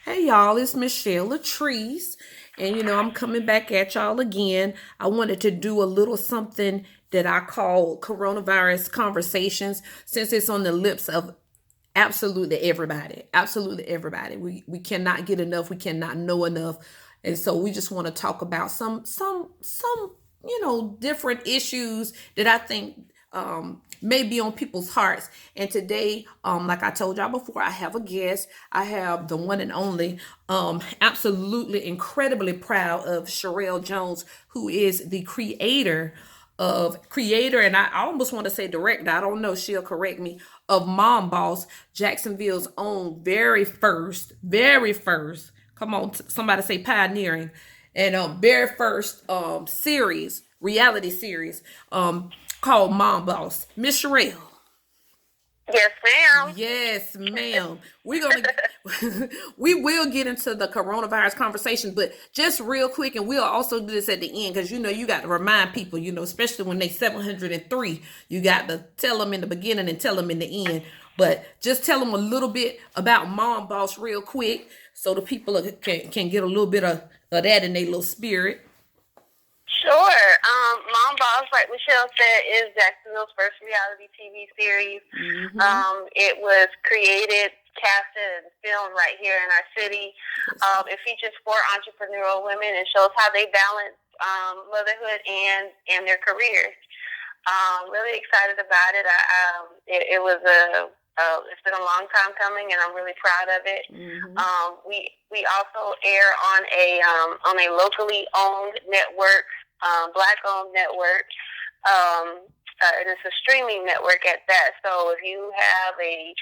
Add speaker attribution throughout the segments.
Speaker 1: Hey y'all, it's Ms.Chelle Latrice, and I'm coming back at y'all again. I wanted to do a little something that I call coronavirus conversations, since it's on the lips of absolutely everybody. Absolutely everybody. We cannot get enough, we cannot know enough. And so we just want to talk about some different issues that I think may be on people's hearts. And today, like I told y'all before, I have a guest. I have the one and only, absolutely incredibly proud of Cherelle Jones, who is the creator, and I almost want to say director, I don't know, she'll correct me, of Mom Boss, Jacksonville's own very first, come on, somebody say pioneering, and very first series, reality series, called Mom Boss. Miss Cherelle.
Speaker 2: Yes, ma'am.
Speaker 1: Yes, ma'am. We're gonna we will get into the coronavirus conversation, but just real quick, and we'll also do this at the end because you got to remind people, especially when they 703, you got to tell them in the beginning and tell them in the end. But just tell them a little bit about Mom Boss real quick, so the people can get a little bit of that in their little spirit.
Speaker 2: Sure. Mom Boss, like Ms.Chelle said, is Jacksonville's first reality TV series.
Speaker 1: Mm-hmm.
Speaker 2: It was created, casted, and filmed right here in our city. It features four entrepreneurial women and shows how they balance motherhood and their careers. Really excited about it. It was it's been a long time coming, and I'm really proud of it.
Speaker 1: Mm-hmm.
Speaker 2: We also air on a locally owned network, black owned network. And it's a streaming network at that. So if you have a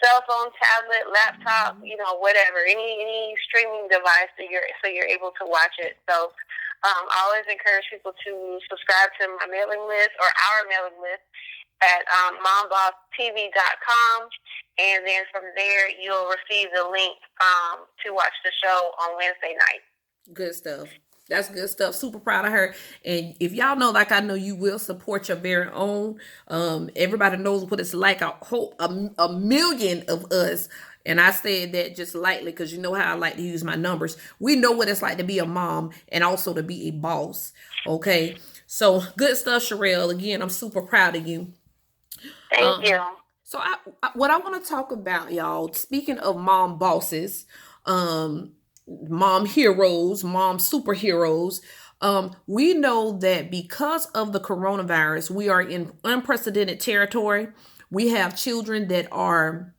Speaker 2: cell phone, tablet, laptop, whatever, any streaming device that you're able to watch it. So I always encourage people to subscribe to my mailing list or our mailing list at mombosstv.com, and then from there you'll receive the link to watch the show on Wednesday night.
Speaker 1: Good stuff. That's good stuff. Super proud of her. And if y'all know, like I know, you will support your very own. Everybody knows what it's like. I hope a million of us, and I said that just lightly because you know how I like to use my numbers. We know what it's like to be a mom and also to be a boss. Okay. So good stuff, Cherelle. Again, I'm super proud of you.
Speaker 2: Thank
Speaker 1: Um,
Speaker 2: you.
Speaker 1: so what I want to talk about, y'all, speaking of mom bosses, um, mom heroes, mom superheroes, we know that because of the coronavirus, we are in unprecedented territory. We have children that are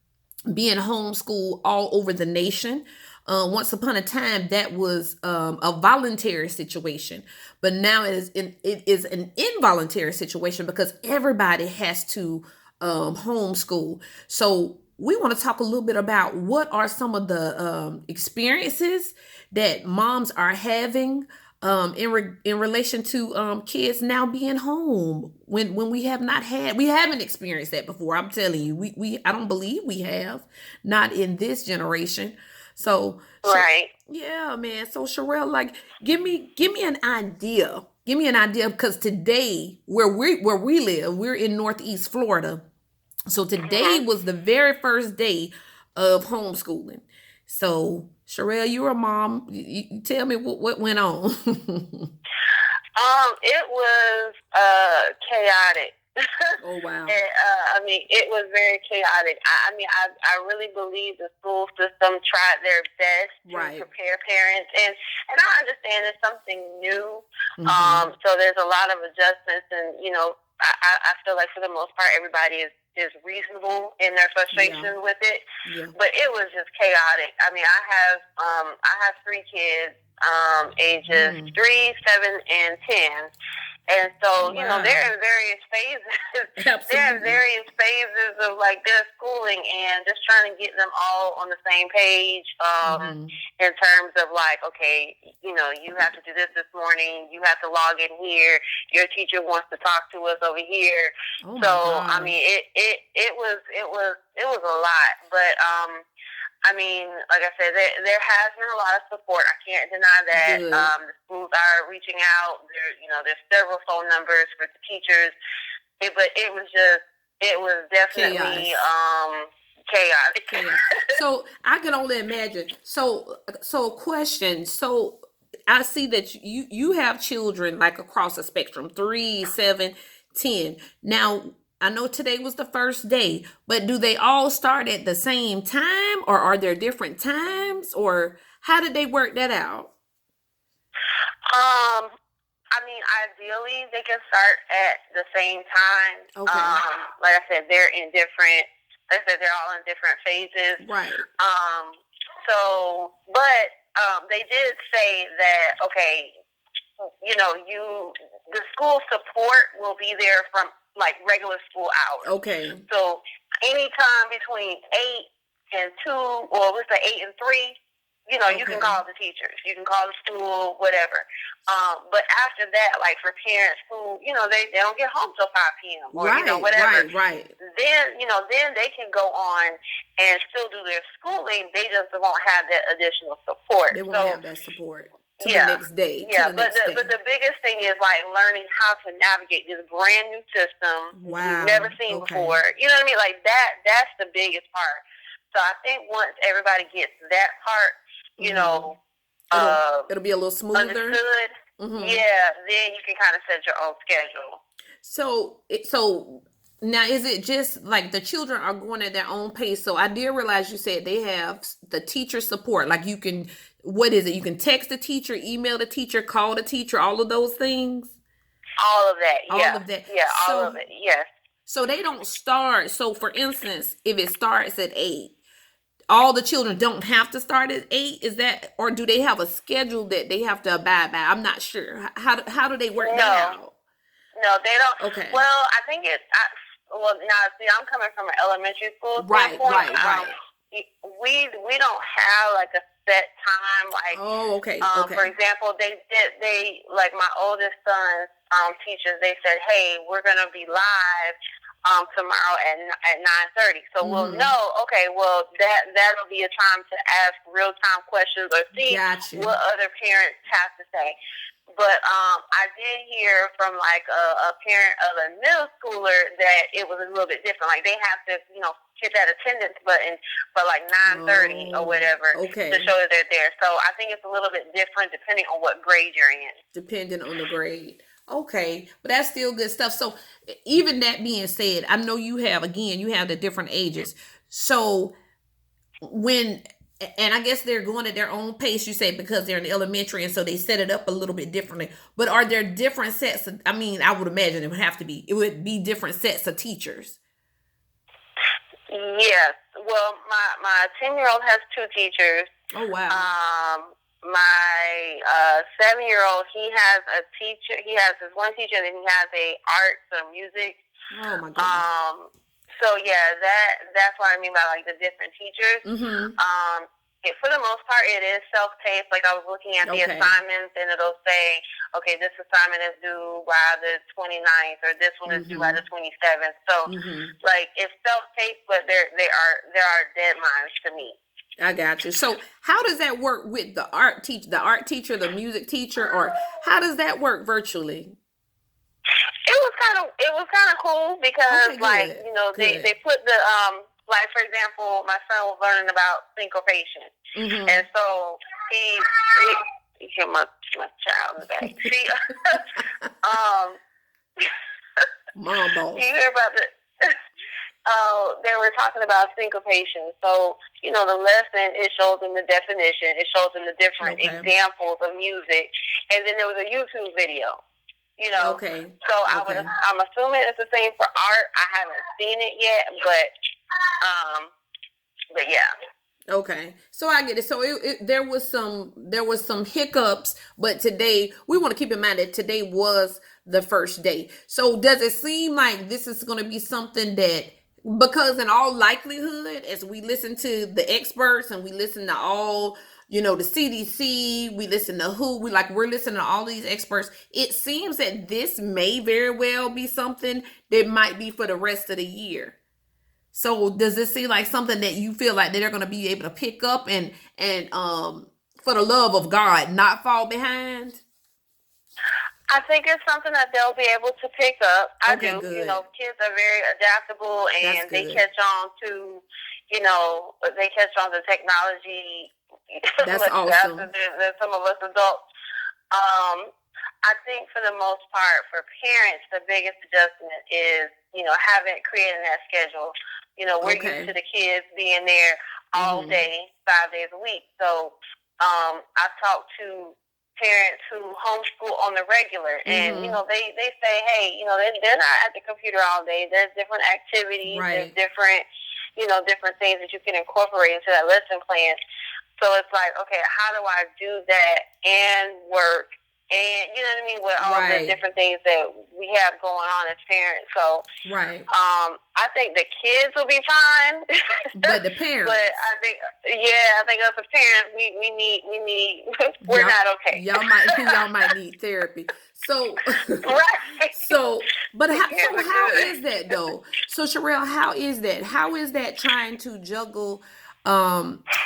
Speaker 1: being homeschooled all over the nation. Once upon a time, that was a voluntary situation, but now it is an involuntary situation because everybody has to homeschool. So we want to talk a little bit about what are some of the experiences that moms are having in relation to kids now being home when we haven't experienced that before. I'm telling you, we I don't believe we have, not in this generation. So
Speaker 2: Right.
Speaker 1: yeah, man. So Cherelle, like, give me an idea. Give me an idea because today, where we live, we're in Northeast Florida. So today
Speaker 2: Mm-hmm.
Speaker 1: was the very first day of homeschooling. So Cherelle, you're a mom. You tell me what went on.
Speaker 2: It was chaotic.
Speaker 1: Oh wow.
Speaker 2: And, I mean, it was very chaotic. I really believe the school system tried their best to
Speaker 1: Right.
Speaker 2: prepare parents, and I understand it's something new.
Speaker 1: Mm-hmm.
Speaker 2: So there's a lot of adjustments, and I feel like for the most part, everybody is reasonable in their
Speaker 1: Yeah.
Speaker 2: frustration with it.
Speaker 1: Yeah.
Speaker 2: But it was just chaotic. I mean, I have three kids, ages
Speaker 1: Mm.
Speaker 2: 3, 7, and 10. And
Speaker 1: Oh
Speaker 2: so,
Speaker 1: wow.
Speaker 2: they're in various phases. They're in
Speaker 1: Absolutely.
Speaker 2: various phases of like their schooling and just trying to get them all on the same page.
Speaker 1: Mm-hmm.
Speaker 2: In terms of like, okay, you have to do this morning. You have to log in here. Your teacher wants to talk to us over here.
Speaker 1: Oh my
Speaker 2: So, I mean,
Speaker 1: gosh.
Speaker 2: it was a lot, but I mean, like I said, there has been a lot of support. I can't deny that.
Speaker 1: Good.
Speaker 2: The schools are reaching out. There's several phone numbers for the teachers. But it was definitely
Speaker 1: Chaos.
Speaker 2: chaotic.
Speaker 1: Chaos. So I can only imagine. So question. So I see that you have children like across the spectrum, 3, 7, 10. Now I know today was the first day, but do they all start at the same time, or are there different times, or how did they work that out?
Speaker 2: I mean, ideally they can start at the same time.
Speaker 1: Okay.
Speaker 2: Like I said, they're in different. Like I said, they're all in different phases.
Speaker 1: Right.
Speaker 2: But they did say that okay, the school support will be there from like regular school hours.
Speaker 1: Okay.
Speaker 2: So anytime between 8 and 2, or let's say 8 and 3, you can call the teachers, you can call the school, whatever. But after that, like for parents who, they don't get home till 5 p.m. or whatever.
Speaker 1: Right.
Speaker 2: Then they can go on and still do their schooling. They just won't have that additional support.
Speaker 1: They won't have that support to the next day.
Speaker 2: But the biggest thing is like learning how to navigate this brand new system you've never seen before. You know what I mean? Like that's the biggest part. So I think once everybody gets that part,
Speaker 1: it'll be a little smoother.
Speaker 2: Understood. Yeah, then you can kind of set your own schedule.
Speaker 1: So now, is it just like the children are going at their own pace? So I did realize you said they have the teacher support. Like you can, what is it? You can text the teacher, email the teacher, call the teacher, all of those things?
Speaker 2: All of that, yeah.
Speaker 1: All of that.
Speaker 2: Yeah, all of it, yes.
Speaker 1: So they don't start. So for instance, if it starts at 8, all the children don't have to start at 8. Is that, or do they have a schedule that they have to abide by? I'm not sure. How do they work that out?
Speaker 2: No, they don't.
Speaker 1: Okay.
Speaker 2: Well, I think now see, I'm coming from an elementary school standpoint.
Speaker 1: Right.
Speaker 2: We don't have like a set time. Like,
Speaker 1: okay.
Speaker 2: For example, they like my oldest son's teachers. They said, hey, we're gonna be live tomorrow at 9:30. So we'll know, okay, well that'll be a time to ask real time questions or see what other parents have to say. But I did hear from like a parent of a middle schooler that it was a little bit different. Like they have to, hit that attendance button for like 9:30 or whatever to show that they're there. So I think it's a little bit different depending on what grade you're in.
Speaker 1: Depending on the grade. Okay, but that's still good stuff. So even that being said, I know you have the different ages. So and I guess they're going at their own pace, you say, because they're in elementary, and so they set it up a little bit differently. But are there different sets I would imagine it would be different sets of teachers.
Speaker 2: Yes. Well, my 10-year-old has 2 teachers.
Speaker 1: Oh, wow.
Speaker 2: My 7-year-old, he has a teacher. He has his one teacher, and then he has a arts or music.
Speaker 1: Oh my goodness.
Speaker 2: So yeah, that's what I mean by like the different teachers. For the most part, it is self-paced. Like I was looking at the assignments, and it'll say, okay, this assignment is due by the 29th, or this one is due by the 27th. So like it's self-paced, but there are deadlines to meet.
Speaker 1: I got you. So how does that work with the art teacher, the music teacher, or how does that work virtually?
Speaker 2: It was kind of cool because they put the like for example, my son was learning about syncopation, and so he hit my child in the back.
Speaker 1: Mom boss.
Speaker 2: You hear about the they were talking about syncopation. So, the lesson, it shows them the definition. It shows them the different examples of music. And then there was a YouTube video,
Speaker 1: Okay.
Speaker 2: So I'm assuming it's the same for art. I haven't seen it yet, but yeah.
Speaker 1: Okay, so I get it. So there was some hiccups, but today we want to keep in mind that today was the first day. So does it seem like this is going to be something that, because in all likelihood, as we listen to the experts and we listen to all, the CDC, we listen to WHO, we're listening to all these experts, it seems that this may very well be something that might be for the rest of the year. So does this seem like something that you feel like they're going to be able to pick up and for the love of God, not fall behind?
Speaker 2: I think it's something that they'll be able to pick up. I do.
Speaker 1: Good.
Speaker 2: Kids are very adaptable, and they catch on to, they catch on to technology
Speaker 1: That's
Speaker 2: much faster
Speaker 1: awesome.
Speaker 2: than some of us adults. Um, I think for the most part, for parents, the biggest adjustment is, having creating that schedule. We're used to
Speaker 1: Okay.
Speaker 2: the kids being there all
Speaker 1: Mm-hmm.
Speaker 2: day, 5 days a week. So I've talked to parents who homeschool on the regular, and
Speaker 1: Mm-hmm.
Speaker 2: they say, hey, they're not at the computer all day. There's different activities. There's
Speaker 1: Right.
Speaker 2: different things that you can incorporate into that lesson plan. So it's like, okay, how do I do that and work? And you know what I mean, with all the
Speaker 1: Right.
Speaker 2: different things that we have going on as parents. So
Speaker 1: Right.
Speaker 2: I think the kids will be fine.
Speaker 1: But the
Speaker 2: But
Speaker 1: parents,
Speaker 2: I think us as parents, we need we're
Speaker 1: y'all
Speaker 2: not okay.
Speaker 1: y'all might need therapy. So
Speaker 2: Right.
Speaker 1: so but
Speaker 2: The kids are
Speaker 1: how
Speaker 2: good.
Speaker 1: is that though? So Cherelle, how is that? How is that trying to juggle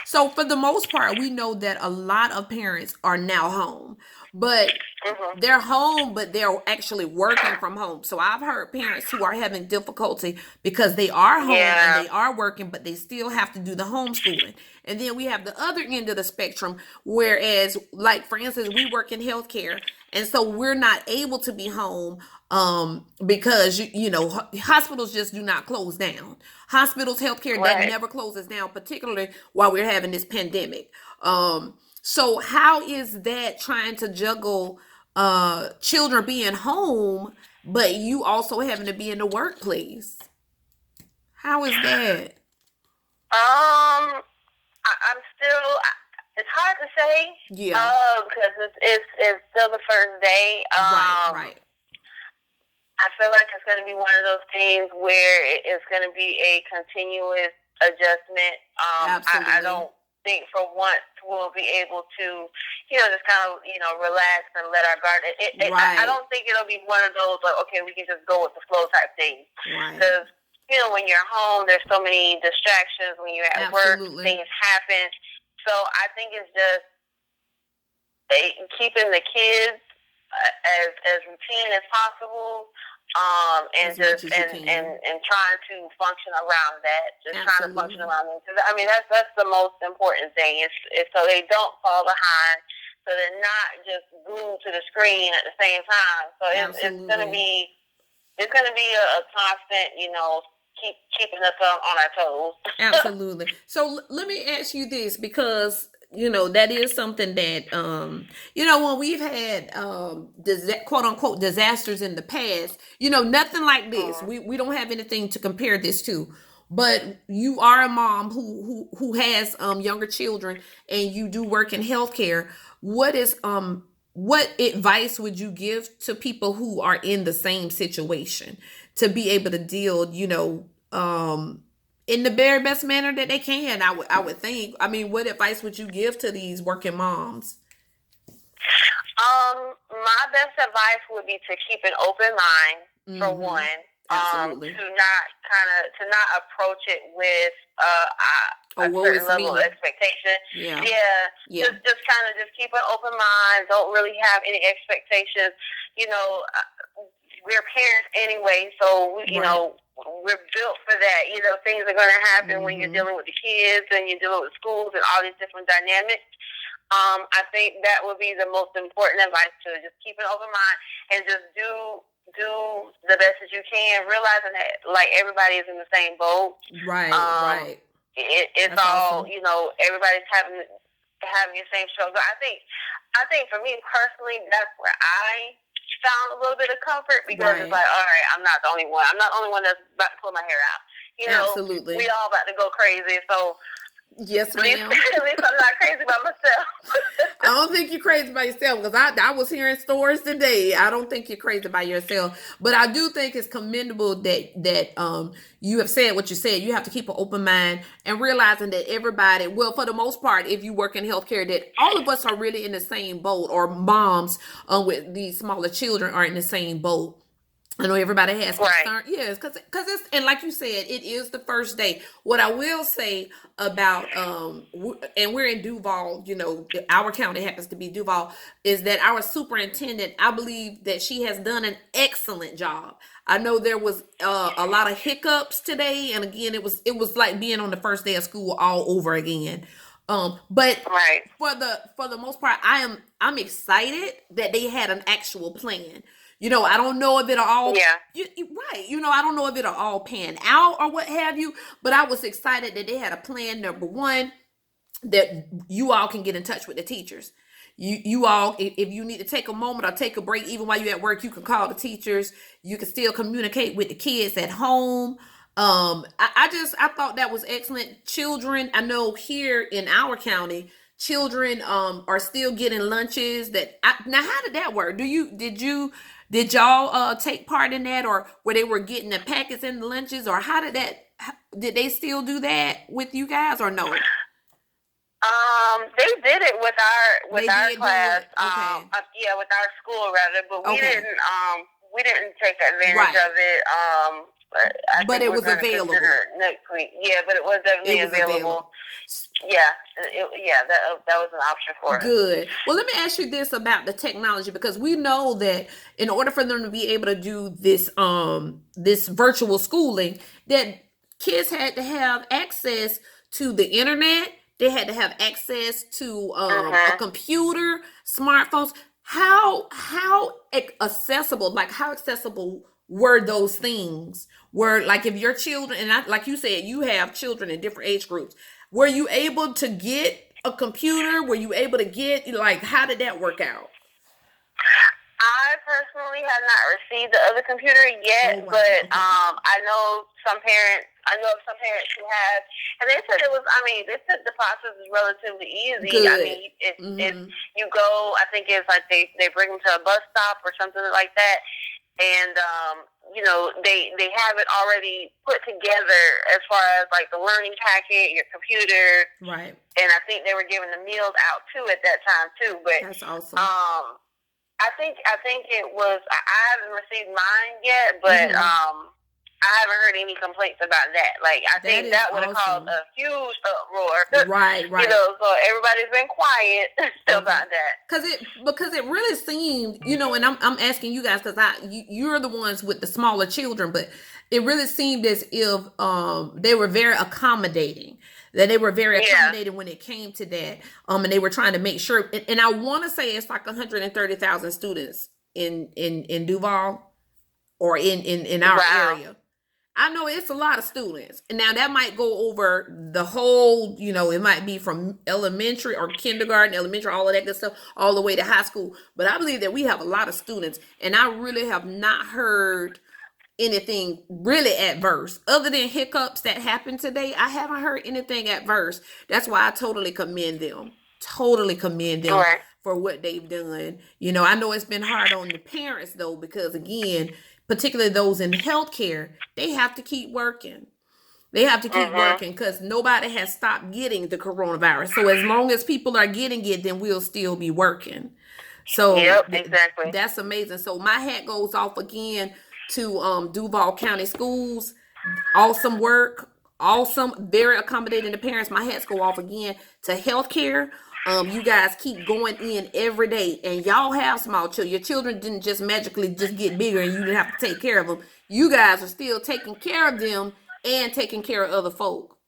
Speaker 1: so for the most part we know that a lot of parents are now home. But
Speaker 2: Mhm.
Speaker 1: they're home, but they're actually working from home. So I've heard parents who are having difficulty because they are home and
Speaker 2: Yeah.
Speaker 1: they are working, but they still have to do the homeschooling. And then we have the other end of the spectrum, whereas, like for instance, we work in healthcare, and so we're not able to be home because hospitals just do not close down. Hospitals, healthcare, that
Speaker 2: Right.
Speaker 1: never closes down, particularly while we're having this pandemic. So how is that trying to juggle children being home, but you also having to be in the workplace? How is that?
Speaker 2: I'm still. It's hard to say
Speaker 1: Yeah.
Speaker 2: because it's still the first day.
Speaker 1: Right, right.
Speaker 2: I feel like it's going to be one of those things where it's going to be a continuous adjustment. I
Speaker 1: Absolutely.
Speaker 2: don't think for once we'll be able to, just kind of, relax and let our guard. I
Speaker 1: Right.
Speaker 2: don't think it'll be one of those like, okay, we can just go with the flow type things.
Speaker 1: Right.
Speaker 2: Because, when you're home, there's so many distractions. When you're at work,
Speaker 1: Absolutely.
Speaker 2: things happen. So I think it's just keeping the kids as routine as possible, and
Speaker 1: As much
Speaker 2: just
Speaker 1: as you can.
Speaker 2: and trying to function around that. Just trying to function
Speaker 1: Absolutely.
Speaker 2: around them. Because I mean, that's the most important thing. Is so they don't fall behind. So they're not just glued to the screen at the same time. So it's gonna
Speaker 1: Absolutely.
Speaker 2: be a constant, keeping us on our toes.
Speaker 1: Absolutely. So let me ask you this, because that is something that when we've had quote unquote disasters in the past, nothing like this.
Speaker 2: Mm.
Speaker 1: We don't have anything to compare this to. But you are a mom who has younger children, and you do work in healthcare. What advice would you give to people who are in the same situation to be able to deal, in the very best manner that they can? I would think. I mean, what advice would you give to these working moms?
Speaker 2: My best advice would be to keep an open mind for
Speaker 1: Mm-hmm.
Speaker 2: one.
Speaker 1: Absolutely.
Speaker 2: To not approach it with
Speaker 1: Oh,
Speaker 2: a
Speaker 1: woe
Speaker 2: certain
Speaker 1: is
Speaker 2: level of
Speaker 1: me.
Speaker 2: expectation.
Speaker 1: Yeah.
Speaker 2: Yeah,
Speaker 1: Yeah.
Speaker 2: just kind of just keep an open mind. Don't really have any expectations. We're parents anyway, so
Speaker 1: Right.
Speaker 2: we're built for that. Things are going to happen when you're
Speaker 1: Mm-hmm.
Speaker 2: dealing with the kids and you're dealing with schools and all these different dynamics. I think that would be the most important advice, to just keep an open mind and just do the best that you can, realizing that like everybody is in the same boat.
Speaker 1: Right.
Speaker 2: Um,
Speaker 1: Right.
Speaker 2: it's
Speaker 1: That's
Speaker 2: all,
Speaker 1: awesome.
Speaker 2: everybody's having the same struggle. I think for me personally, that's where I found a little bit of comfort, because it's
Speaker 1: Right.
Speaker 2: like, all right, I'm not the only one. I'm not the only one that's about to pull my hair out. We
Speaker 1: Absolutely.
Speaker 2: all about to go crazy. So
Speaker 1: Yes,
Speaker 2: at least,
Speaker 1: ma'am.
Speaker 2: at least I'm not crazy by myself.
Speaker 1: I don't think you're crazy by yourself, because I was hearing stories today. I don't think you're crazy by yourself, but I do think it's commendable that you have said what you said. You have to keep an open mind and realizing that everybody, well, for the most part, if you work in healthcare, that all of us are really in the same boat, or moms with these smaller children are in the same boat. I know everybody has
Speaker 2: Right.
Speaker 1: concern. Yes, because it's, and like you said, it is the first day. What I will say about and we're in Duval, you know, our county happens to be Duval, is that our superintendent, I believe that she has done an excellent job. I know there was a lot of hiccups today, and again, it was like being on the first day of school all over again. But
Speaker 2: Right.
Speaker 1: for the most part, I'm excited that they had an actual plan. You know, I don't know if it'll all
Speaker 2: Yeah.
Speaker 1: right. You know, I don't know if it'll all pan out or what have you, but I was excited that they had a plan. Number one, that you all can get in touch with the teachers. You all, if you need to take a moment or take a break, even while you're at work, you can call the teachers. You can still communicate with the kids at home. I thought that was excellent. Children, I know here in our county, children are still getting lunches. Now, how did that work? Did y'all take part in that, or where they were getting the packets and the lunches, or did they still do that with you guys, or no?
Speaker 2: They did it with
Speaker 1: They
Speaker 2: our
Speaker 1: did do
Speaker 2: class.
Speaker 1: it. Okay.
Speaker 2: Yeah, with our school rather, but
Speaker 1: Okay.
Speaker 2: we didn't take advantage
Speaker 1: Right.
Speaker 2: of it. But I
Speaker 1: But
Speaker 2: think
Speaker 1: it
Speaker 2: we're
Speaker 1: was
Speaker 2: going to
Speaker 1: available.
Speaker 2: consider it next week. Yeah, but it was
Speaker 1: It
Speaker 2: definitely
Speaker 1: was available.
Speaker 2: available. Yeah, yeah, that was an option for us.
Speaker 1: Good. Well, let me ask you this about the technology, because we know that in order for them to be able to do this virtual schooling, that kids had to have access to the internet. They had to have access to a
Speaker 2: Mhm.
Speaker 1: computer, smartphones. How accessible were those things? Were, like, if your children, and like you said, you have children in different age groups, were you able to get a computer? Were you able to get, like, how did that work out?
Speaker 2: I personally have not received the other computer
Speaker 1: Oh
Speaker 2: yet,
Speaker 1: wow.
Speaker 2: but
Speaker 1: Okay.
Speaker 2: I know some parents. I know of some parents who have, and they said it was. I mean, they said the process is relatively easy. I
Speaker 1: Good.
Speaker 2: mean, it's
Speaker 1: Mm-hmm.
Speaker 2: you go. I think it's like they bring them to a bus stop or something like that, and you know they have it already put together as far as like the learning packet, your computer,
Speaker 1: Right.
Speaker 2: and I think they were giving the meals out too at that time too. But
Speaker 1: That's awesome.
Speaker 2: I think it was. I haven't received mine yet, but
Speaker 1: Mm-hmm.
Speaker 2: I haven't heard any complaints about that. Like I
Speaker 1: That
Speaker 2: think
Speaker 1: is
Speaker 2: that would have caused
Speaker 1: awesome.
Speaker 2: a huge uproar.
Speaker 1: Right.
Speaker 2: You
Speaker 1: Right.
Speaker 2: know, so everybody's been quiet
Speaker 1: Okay.
Speaker 2: about that.
Speaker 1: Because it really seemed, and I'm asking you guys, because you're the ones with the smaller children, but it really seemed as if they were very accommodating. That they were very
Speaker 2: Yeah.
Speaker 1: accommodating when it came to that. And they were trying to make sure, and I want to say it's like 130,000 students in Duval, or in our
Speaker 2: Wow.
Speaker 1: area. I know it's a lot of students. And now that might go over the whole, it might be from elementary or kindergarten, elementary, all of that good stuff, all the way to high school. But I believe that we have a lot of students. And I really have not heard anything really adverse. Other than hiccups that happened today, I haven't heard anything adverse. That's why I totally commend them. Totally commend them
Speaker 2: Right.
Speaker 1: for what they've done. I know it's been hard on the parents though, because again, particularly those in healthcare, they have to keep working. They have to keep
Speaker 2: Mhm.
Speaker 1: working because nobody has stopped getting the coronavirus. So as long as people are getting it, then we'll still be working. So
Speaker 2: Yep. Exactly.
Speaker 1: that's amazing. So my hat goes off again to Duval County Schools. Awesome work. Awesome. Very accommodating to parents. My hats go off again to healthcare. You guys keep going in every day, and y'all have small children. Your children didn't just magically just get bigger, and you didn't have to take care of them. You guys are still taking care of them and taking care of other folk.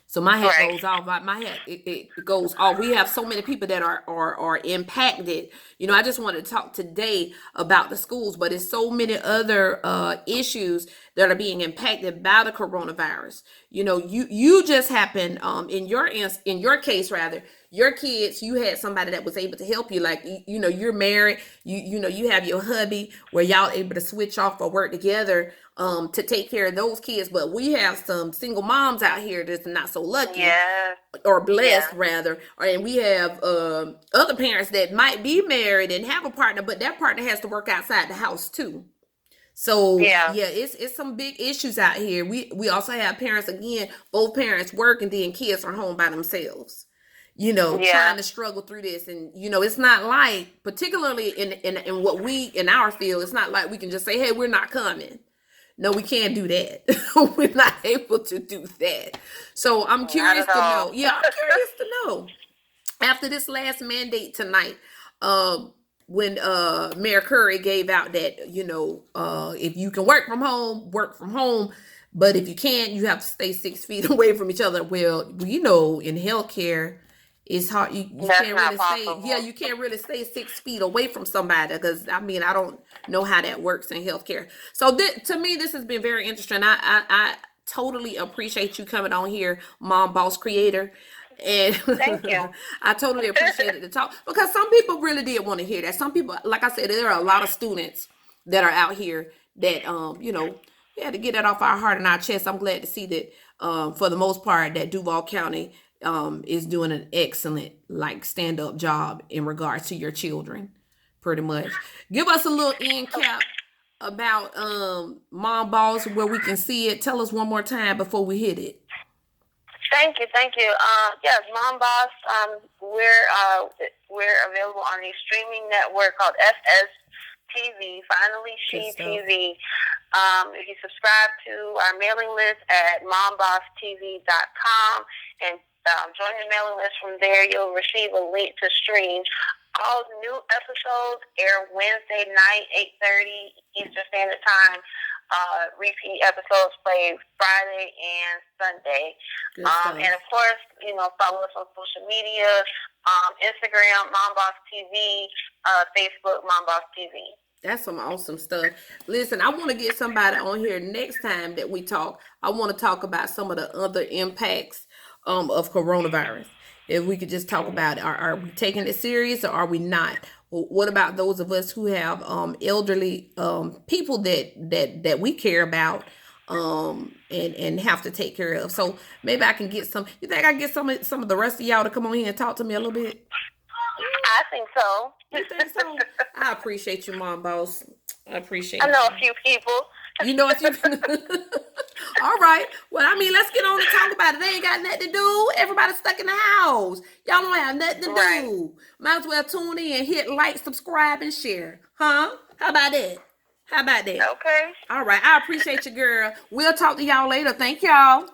Speaker 1: So my hat
Speaker 2: Right.
Speaker 1: goes off. My hat it goes off. We have so many people that are impacted. I just wanted to talk today about the schools, but it's so many other issues that are being impacted by the coronavirus. You just happened in your case rather, your kids, you had somebody that was able to help you. Like you're married. You have your hubby where y'all able to switch off or work together to take care of those kids. But we have some single moms out here that's not so lucky,
Speaker 2: Yeah.
Speaker 1: or blessed
Speaker 2: Yeah.
Speaker 1: rather, and we have other parents that might be married and have a partner, but that partner has to work outside the house too. So
Speaker 2: Yeah.
Speaker 1: yeah, it's some big issues out here. We also have parents, again, both parents work and then kids are home by themselves.
Speaker 2: Yeah.
Speaker 1: trying to struggle through this. And it's not like, particularly in what we in our field, it's not like we can just say, hey, we're not coming. No, we can't do that. We're not able to do that. So I'm
Speaker 2: Not
Speaker 1: curious
Speaker 2: at
Speaker 1: to
Speaker 2: all.
Speaker 1: know. Yeah, I'm curious to know. After this last mandate tonight, when Mayor Curry gave out that, if you can work from home, work from home. But if you can't, you have to stay 6 feet away from each other. Well, in healthcare, it's hard. You
Speaker 2: That's
Speaker 1: can't
Speaker 2: not
Speaker 1: really stay. Yeah,
Speaker 2: possible.
Speaker 1: you can't really stay 6 feet away from somebody, because I don't know how that works in healthcare. So to me, this has been very interesting. I totally appreciate you coming on here, Mom Boss Creator. And
Speaker 2: Thank you.
Speaker 1: I totally appreciated the talk, because some people really did want to hear that. Some people, like I said, there are a lot of students that are out here that we had to get that off our heart and our chest. I'm glad to see that, for the most part, that Duval County is doing an excellent, like, stand up job in regards to your children. Pretty much. Give us a little end cap about Mom Boss, where we can see it. Tell us one more time before we hit it.
Speaker 2: Thank you, thank you. Yes, Mom Boss. We're available on a streaming network called FSTV. Finally, She TV. If you subscribe to our mailing list at momBossTV.com and join the mailing list from there, you'll receive a link to stream. All new episodes air Wednesday night, 8:30 Eastern Standard Time. Repeat episodes play Friday and Sunday. And of course, follow us on social media, Instagram, Mom Boss TV, Facebook, Mom Boss TV.
Speaker 1: That's some awesome stuff. Listen, I want to get somebody on here next time that we talk. I want to talk about some of the other impacts of coronavirus. If we could just talk about it. Are we taking it serious, or are we not? What about those of us who have elderly people that we care about, and have to take care of? So maybe I can get some. You think I can get some of the rest of y'all to come on here and talk to me a little bit?
Speaker 2: I think so.
Speaker 1: You think so? I appreciate you, Mom Boss. I appreciate.
Speaker 2: I know a few people.
Speaker 1: You know a few. All right. Well, let's get on and talk about it. They ain't got nothing to do. Everybody's stuck in the house. Y'all don't have nothing to do. Might as well tune in, hit like, subscribe, and share. Huh? How about that?
Speaker 2: Okay.
Speaker 1: All right. I appreciate you, girl. We'll talk to y'all later. Thank y'all.